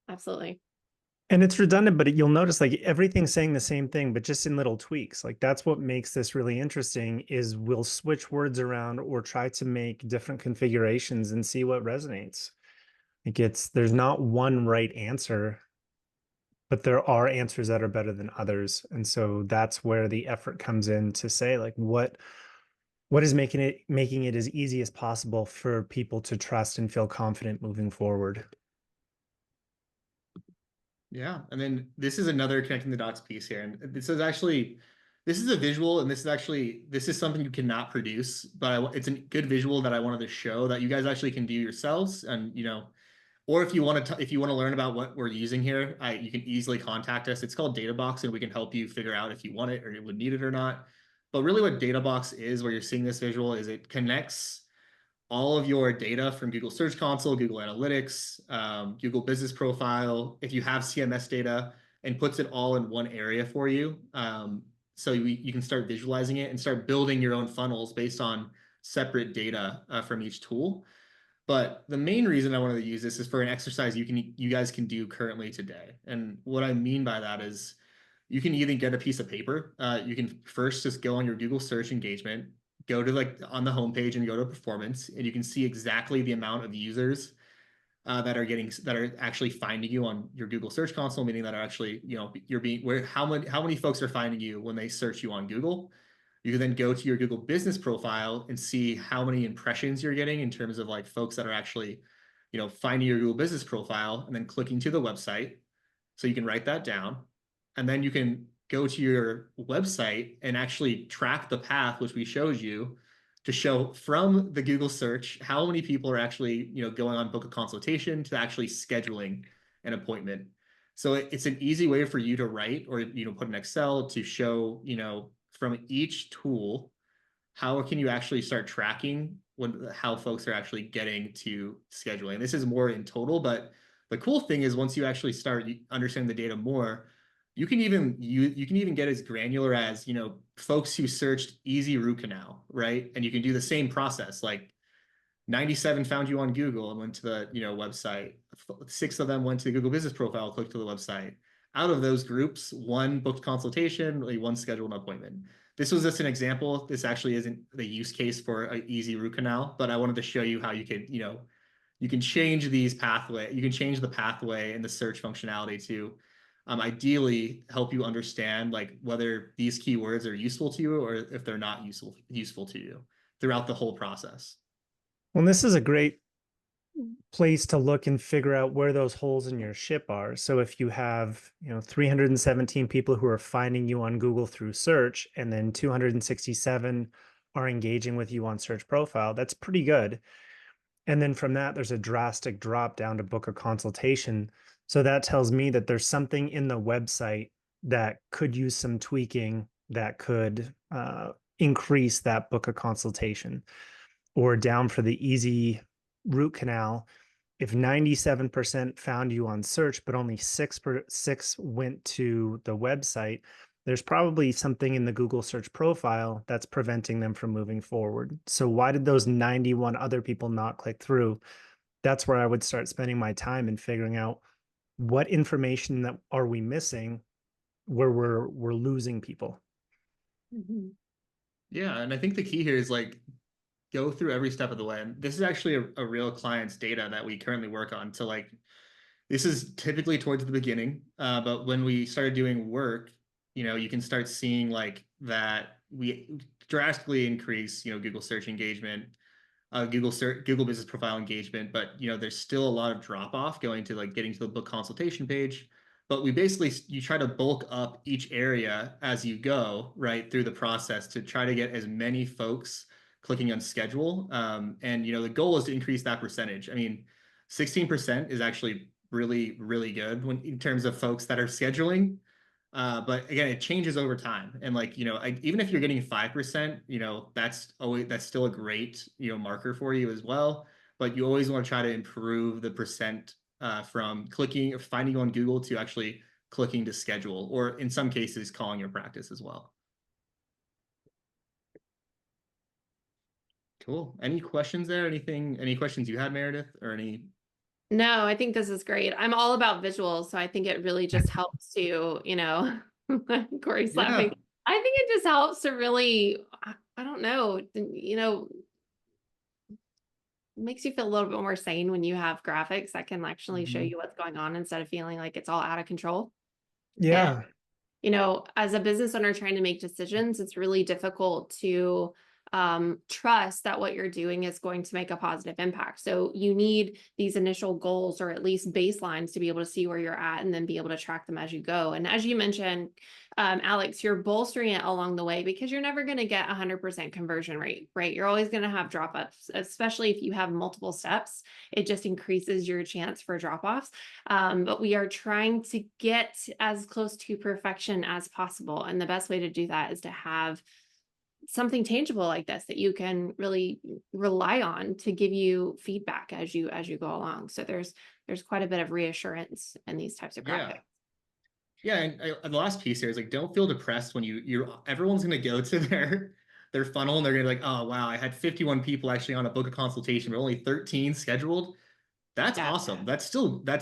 absolutely. And it's redundant, but you'll notice like everything's saying the same thing, but just in little tweaks. Like that's what makes this really interesting is we'll switch words around or try to make different configurations and see what resonates. There's not one right answer, but there are answers that are better than others. And so that's where the effort comes in to say like what is making it as easy as possible for people to trust and feel confident moving forward. Yeah, and then this is another connecting the dots piece here, and this is a visual, and this is something you cannot produce, but it's a good visual that I wanted to show that you guys actually can do yourselves, and or if you want to learn about what we're using here, you can easily contact us. It's called DataBox, and we can help you figure out if you want it or you would need it or not. But really, what DataBox is, where you're seeing this visual, is it connects all of your data from Google Search Console, Google Analytics, Google Business Profile, if you have CMS data, and puts it all in one area for you. So you can start visualizing it and start building your own funnels based on separate data from each tool. But the main reason I wanted to use this is for an exercise you guys can do currently today. And what I mean by that is you can even get a piece of paper. You can first just go on your Google search engagement, go to like on the homepage and go to performance, and you can see exactly the amount of users that are actually finding you on your Google Search Console, meaning that are actually, how many folks are finding you when they search you on Google. You can then go to your Google Business Profile and see how many impressions you're getting in terms of like folks that are actually, finding your Google Business Profile and then clicking to the website. So you can write that down, and then you can go to your website and actually track the path, which we showed you, to show from the Google search how many people are actually, going on book a consultation to actually scheduling an appointment. So it's an easy way for you to write or, put in Excel to show, from each tool, how can you actually start tracking how folks are actually getting to scheduling. This is more in total, but the cool thing is once you actually start understanding the data more, you can even get as granular as, folks who searched easy root canal, right? And you can do the same process, like 97 found you on Google and went to the, website. 6 of them went to the Google Business Profile, clicked to the website. Out of those groups, 1 booked consultation, 1 scheduled an appointment. This was just an example. This actually isn't the use case for an easy root canal, but I wanted to show you how you could, you can change these pathway. You can change the pathway and the search functionality to ideally help you understand like whether these keywords are useful to you or if they're not useful to you throughout the whole process. Well, this is a great place to look and figure out where those holes in your ship are. So if you have, 317 people who are finding you on Google through search, and then 267 are engaging with you on search profile, that's pretty good. And then from that, there's a drastic drop down to book a consultation. So that tells me that there's something in the website that could use some tweaking that could increase that book a consultation. Or down for the easy root canal, if 97% found you on search, but only 6 went to the website, there's probably something in the Google search profile that's preventing them from moving forward. So why did those 91 other people not click through? That's where I would start spending my time and figuring out what information that are we missing where we're losing people. Mm-hmm. Yeah, and I think the key here is like go through every step of the way. And this is actually a real client's data that we currently work on. So like, this is typically towards the beginning, but when we started doing work, you can start seeing like that we drastically increase, Google search engagement, Google Business Profile engagement, but there's still a lot of drop off going to like getting to the book consultation page. But you try to bulk up each area as you go right through the process to try to get as many folks clicking on schedule. And the goal is to increase that percentage. I mean, 16% is actually really, really good in terms of folks that are scheduling. But again, it changes over time. And even if you're getting 5%, that's still a great, marker for you as well. But you always want to try to improve the percent from clicking or finding on Google to actually clicking to schedule, or in some cases, calling your practice as well. Cool. Any questions there? Any questions you had, Meredith, or any? No, I think this is great. I'm all about visuals, so I think it really just helps to, Corey's laughing. Yeah. I think it just helps to really, I don't know, makes you feel a little bit more sane when you have graphics that can actually show you what's going on instead of feeling like it's all out of control. Yeah. And, as a business owner trying to make decisions, it's really difficult to trust that what you're doing is going to make a positive impact. So you need these initial goals or at least baselines to be able to see where you're at and then be able to track them as you go. And as you mentioned, Alex, you're bolstering it along the way because you're never going to get 100% conversion rate, right? You're always going to have drop offs, especially if you have multiple steps. It just increases your chance for drop offs. But we are trying to get as close to perfection as possible. And the best way to do that is to have something tangible like this that you can really rely on to give you feedback as you go along. So there's quite a bit of reassurance in these types of graphics. Yeah, and the last piece here is don't feel depressed when everyone's gonna go to their funnel and they're gonna be like, oh wow, I had 51 people actually on a book a consultation, but only 13 scheduled. That's awesome. That's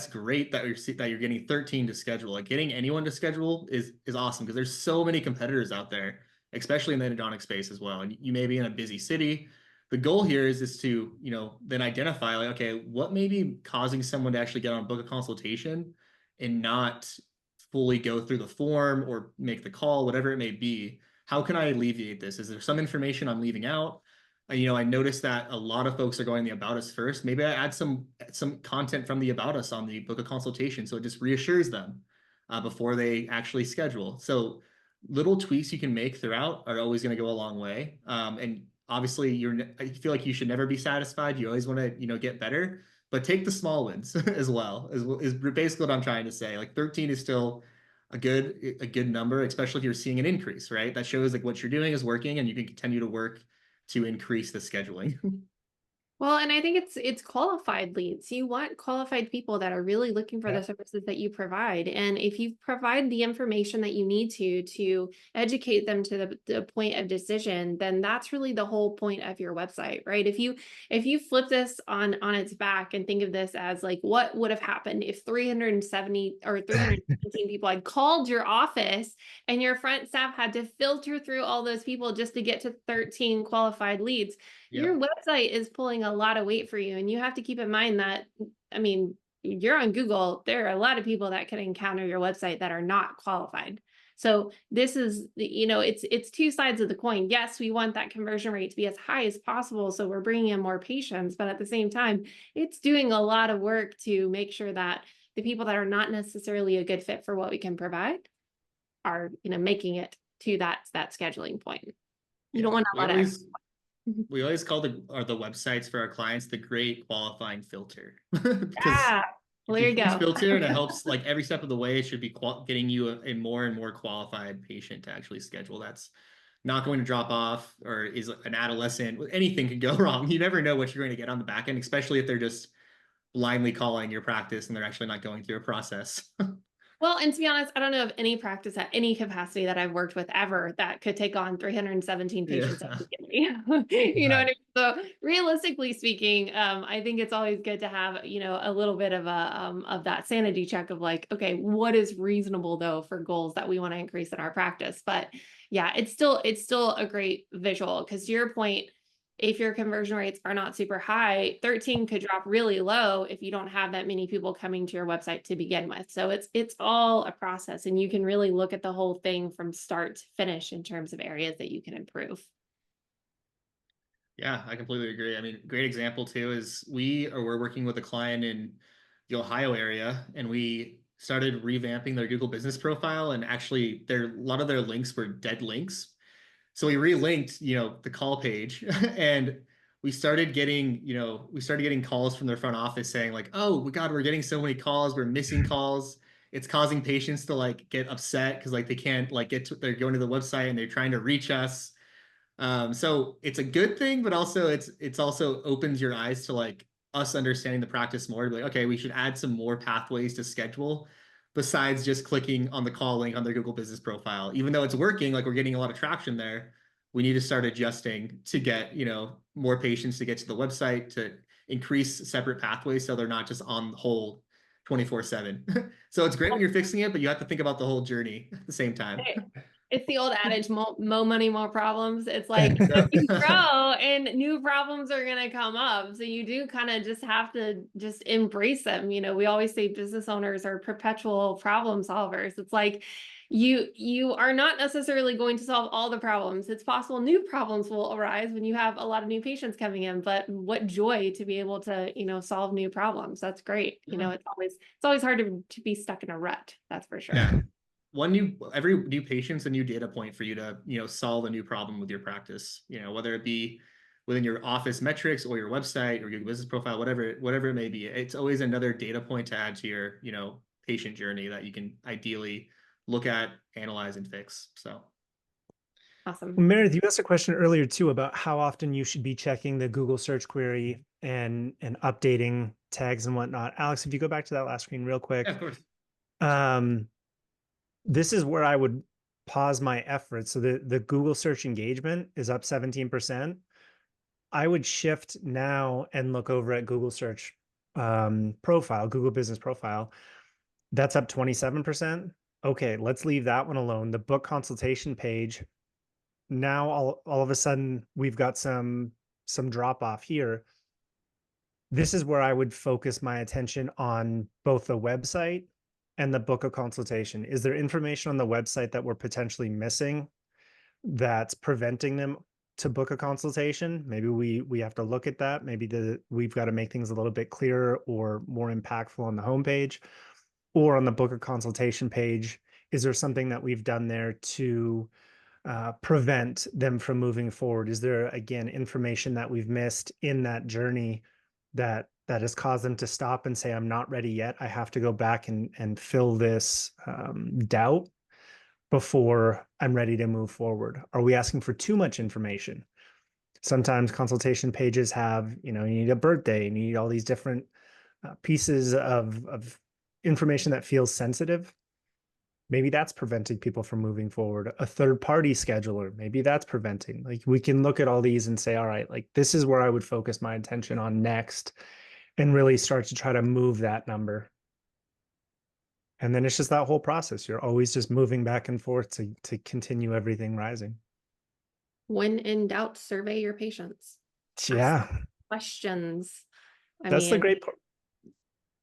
great that you're getting 13 to schedule. Like getting anyone to schedule is awesome because there's so many competitors out there, especially in the endodontic space as well. And you may be in a busy city. The goal here is to, then identify okay, what may be causing someone to actually get on book a consultation and not fully go through the form or make the call, whatever it may be. How can I alleviate this? Is there some information I'm leaving out? I noticed that a lot of folks are going the About Us first. Maybe I add some content from the About Us on the book a consultation, so it just reassures them before they actually schedule. So little tweaks you can make throughout are always going to go a long way. And obviously, I feel like you should never be satisfied. You always want to get better, but take the small wins as well. Is basically what I'm trying to say. 13 is still a good number, especially if you're seeing an increase, right? That shows what you're doing is working, and you can continue to work to increase the scheduling. Well, and I think it's qualified leads. You want qualified people that are really looking for the services that you provide. And if you provide the information that you need to educate them to the point of decision, then that's really the whole point of your website, right? If you flip this on its back and think of this as what would have happened if 370 or 317 people had called your office and your front staff had to filter through all those people just to get to 13 qualified leads. Your website is pulling a lot of weight for you. And you have to keep in mind that, I mean, you're on Google. There are a lot of people that can encounter your website that are not qualified. So this is, it's two sides of the coin. Yes, we want that conversion rate to be as high as possible. So we're bringing in more patients, but at the same time, it's doing a lot of work to make sure that the people that are not necessarily a good fit for what we can provide are, making it to that scheduling point. You don't want to let it. We always call the websites for our clients the great qualifying filter. Well, there you go. Filter and it helps every step of the way. It should be getting you a more and more qualified patient to actually schedule. That's not going to drop off or is an adolescent. Anything can go wrong. You never know what you're going to get on the back end, especially if they're just blindly calling your practice and they're actually not going through a process. Well, and to be honest, I don't know of any practice at any capacity that I've worked with ever that could take on 317 patients immediately. You know what I mean? So realistically speaking, I think it's always good to have, a little bit of of that sanity check of okay, what is reasonable though for goals that we want to increase in our practice? But yeah, it's still a great visual because to your point, if your conversion rates are not super high, 13 could drop really low if you don't have that many people coming to your website to begin with. So it's all a process, and you can really look at the whole thing from start to finish in terms of areas that you can improve. Yeah, I completely agree. I mean, great example too is we're working with a client in the Ohio area, and we started revamping their Google business profile, and actually a lot of their links were dead links. So we relinked, the call page and we started getting calls from their front office saying like, oh my God, we're getting so many calls, we're missing calls. It's causing patients to like get upset because like they can't like they're going to the website and they're trying to reach us. So it's a good thing, but also it's also opens your eyes to like us understanding the practice more. Like, okay, we should add some more pathways to schedule besides just clicking on the call link on their Google Business profile. Even though it's working, like we're getting a lot of traction there, we need to start adjusting to get, more patients to get to the website to increase separate pathways so they're not just on hold 24/7. So it's great when you're fixing it, but you have to think about the whole journey at the same time. It's the old adage, more money, more problems. It's like Yeah. you grow and new problems are going to come up. So you do kind of just have to just embrace them. We always say business owners are perpetual problem solvers. It's like you are not necessarily going to solve all the problems. It's possible new problems will arise when you have a lot of new patients coming in, but what joy to be able to, solve new problems. That's great. Yeah. It's always hard to be stuck in a rut. That's for sure. Yeah. Every new patient's a new data point for you to, solve a new problem with your practice, whether it be within your office metrics or your website or your business profile, whatever it may be. It's always another data point to add to your, patient journey that you can ideally look at, analyze, and fix. So Awesome. Meredith, you asked a question earlier too about how often you should be checking the Google search query and updating tags and whatnot. Alex, if you go back to that last screen real quick. yeah, of course. This is where I would pause my efforts. So the Google search engagement is up 17%. I would shift now and look over at Google search profile, Google business profile. That's up 27%. Okay, let's leave that one alone. The book consultation page, now all of a sudden we've got some drop off here. This is where I would focus my attention on both the website and the book a consultation. Is there information on the website that we're potentially missing that's preventing them to book a consultation? Maybe we have to look at that. Maybe we've got to make things a little bit clearer or more impactful on the homepage or on the book a consultation page. Is there something that we've done there to prevent them from moving forward? Is there, again, information that we've missed in that journey that has caused them to stop and say, I'm not ready yet. I have to go back and fill this doubt before I'm ready to move forward? Are we asking for too much information? Sometimes consultation pages have, you need a birthday, and you need all these different pieces of information that feels sensitive. Maybe that's preventing people from moving forward. A third party scheduler, maybe that's preventing. Like, we can look at all these and say, all right, like this is where I would focus my attention on next and really start to try to move that number. And then it's just that whole process. You're always just moving back and forth to continue everything rising. When in doubt, survey your patients. Yeah. Ask questions. That's the great part.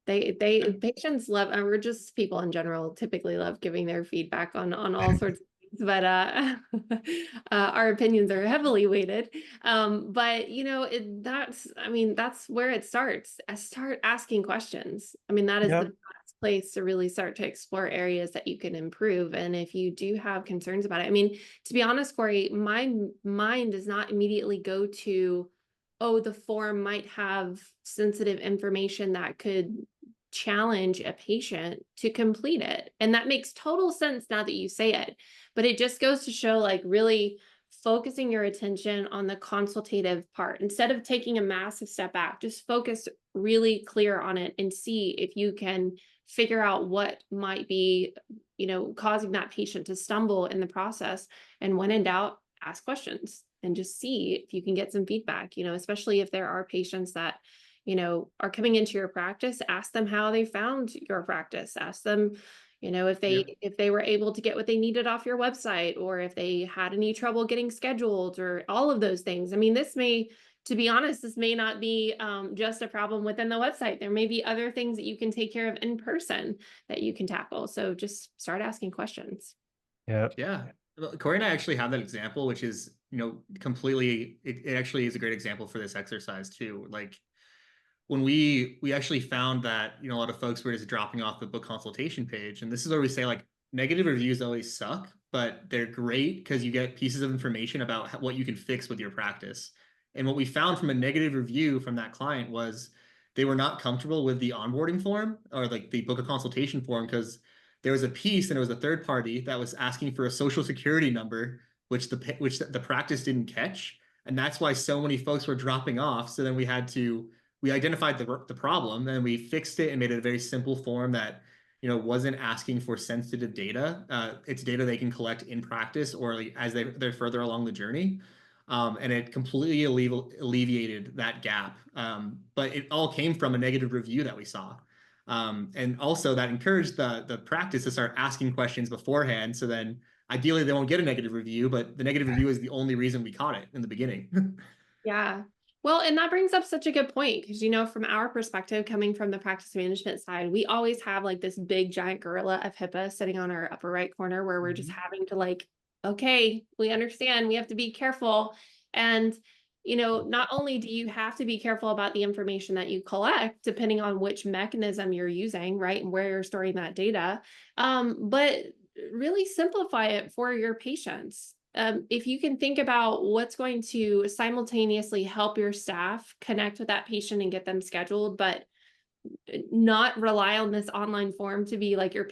Patients love, or just people in general typically love giving their feedback on all sorts of things, but our opinions are heavily weighted. But that's where it starts. Start asking questions. That is the best place to really start to explore areas that you can improve. And if you do have concerns about it, to be honest, Corey, my mind does not immediately go to, oh, the form might have sensitive information that could challenge a patient to complete it. And that makes total sense now that you say it. But it just goes to show, like, really focusing your attention on the consultative part. Instead of taking a massive step back, just focus really clear on it and see if you can figure out what might be, causing that patient to stumble in the process. And when in doubt, ask questions and just see if you can get some feedback, especially if there are patients that are coming into your practice. Ask them how they found your practice. Ask them, if they were able to get what they needed off your website, or if they had any trouble getting scheduled, or all of those things. To be honest, this may not be just a problem within the website. There may be other things that you can take care of in person that you can tackle. So just start asking questions. Yeah. Corey and I actually have that example, which is, completely, it actually is a great example for this exercise too. Like, when we actually found that, a lot of folks were just dropping off the book consultation page. And this is where we say, like, negative reviews always suck, but they're great because you get pieces of information about what you can fix with your practice. And what we found from a negative review from that client was they were not comfortable with the onboarding form or like the book a consultation form because there was a piece and it was a third party that was asking for a social security number, which the practice didn't catch. And that's why so many folks were dropping off. So then we identified the problem and we fixed it and made it a very simple form that wasn't asking for sensitive data. It's data they can collect in practice or like, as they're further along the journey. And it completely alleviated that gap. But it all came from a negative review that we saw. And also that encouraged the practice to start asking questions beforehand. So then ideally they won't get a negative review, but the negative review is the only reason we caught it in the beginning. Yeah. Well, and that brings up such a good point because, from our perspective, coming from the practice management side, we always have like this big giant gorilla of HIPAA sitting on our upper right corner where we're just having to like, okay, we understand we have to be careful. And, not only do you have to be careful about the information that you collect, depending on which mechanism you're using, right, and where you're storing that data, but really simplify it for your patients. If you can think about what's going to simultaneously help your staff connect with that patient and get them scheduled, but not rely on this online form to be like your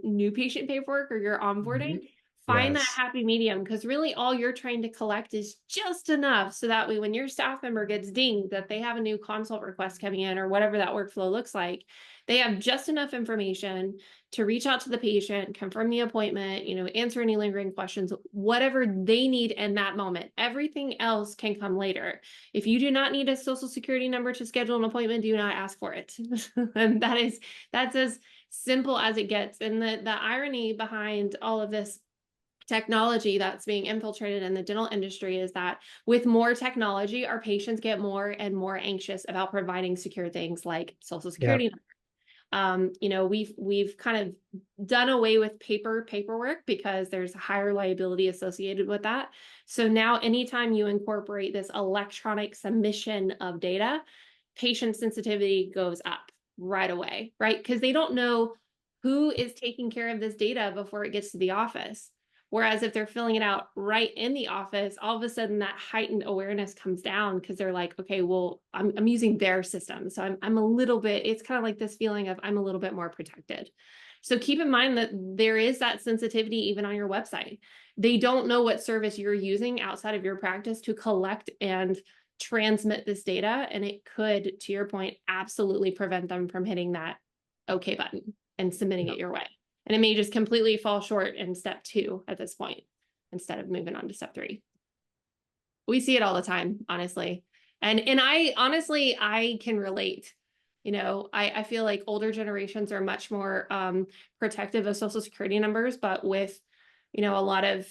new patient paperwork or your onboarding, find that Yes. happy medium because really all you're trying to collect is just enough. So that way, when your staff member gets dinged that they have a new consult request coming in or whatever that workflow looks like, they have just enough information to reach out to the patient, confirm the appointment, answer any lingering questions, whatever they need in that moment. Everything else can come later. If you do not need a social security number to schedule an appointment, do not ask for it. And that's as simple as it gets. And the irony behind all of this technology that's being infiltrated in the dental industry is that with more technology, our patients get more and more anxious about providing secure things like social security numbers. We've kind of done away with paperwork because there's a higher liability associated with that. So now anytime you incorporate this electronic submission of data, patient sensitivity goes up right away, right? Because they don't know who is taking care of this data before it gets to the office. Whereas if they're filling it out right in the office, all of a sudden that heightened awareness comes down because they're like, okay, well, I'm using their system. So I'm a little bit, it's kind of like this feeling of I'm a little bit more protected. So keep in mind that there is that sensitivity even on your website. They don't know what service you're using outside of your practice to collect and transmit this data. And it could, to your point, absolutely prevent them from hitting that okay button and submitting it your way. And it may just completely fall short in step 2 at this point, instead of moving on to step 3. We see it all the time, honestly. And I can relate. I feel like older generations are much more protective of social security numbers, but with, a lot of,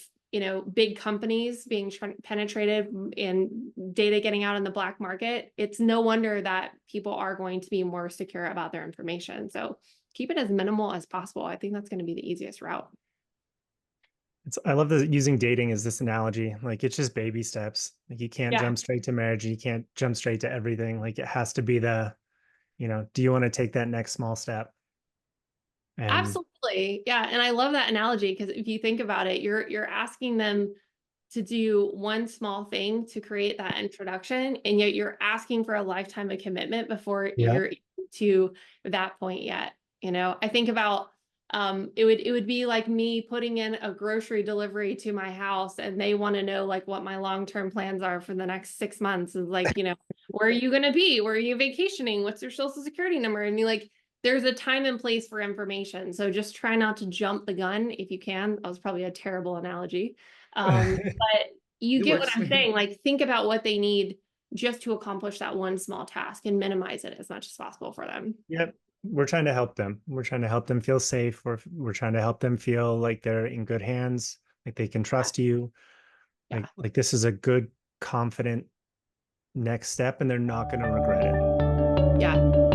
big companies being penetrated and data getting out in the black market, it's no wonder that people are going to be more secure about their information. So keep it as minimal as possible. I think that's going to be the easiest route. I love using dating as this analogy. Like it's just baby steps. Like you can't jump straight to marriage. You can't jump straight to everything. Like it has to be do you want to take that next small step? And absolutely. Yeah. And I love that analogy because if you think about it, you're asking them to do one small thing to create that introduction, and yet you're asking for a lifetime of commitment before you're to that point yet. I think about it would be like me putting in a grocery delivery to my house and they want to know like what my long-term plans are for the next 6 months. Is like, where are you going to be? Where are you vacationing? What's your social security number? And you like, there's a time and place for information. So just try not to jump the gun if you can. That was probably a terrible analogy. But you get what I'm saying. Like, think about what they need just to accomplish that one small task and minimize it as much as possible for them. Yep. We're trying to help them. We're trying to help them feel safe. We're trying to help them feel like they're in good hands, like they can trust you. Yeah. Like this is a good, confident next step and they're not going to regret it. Yeah.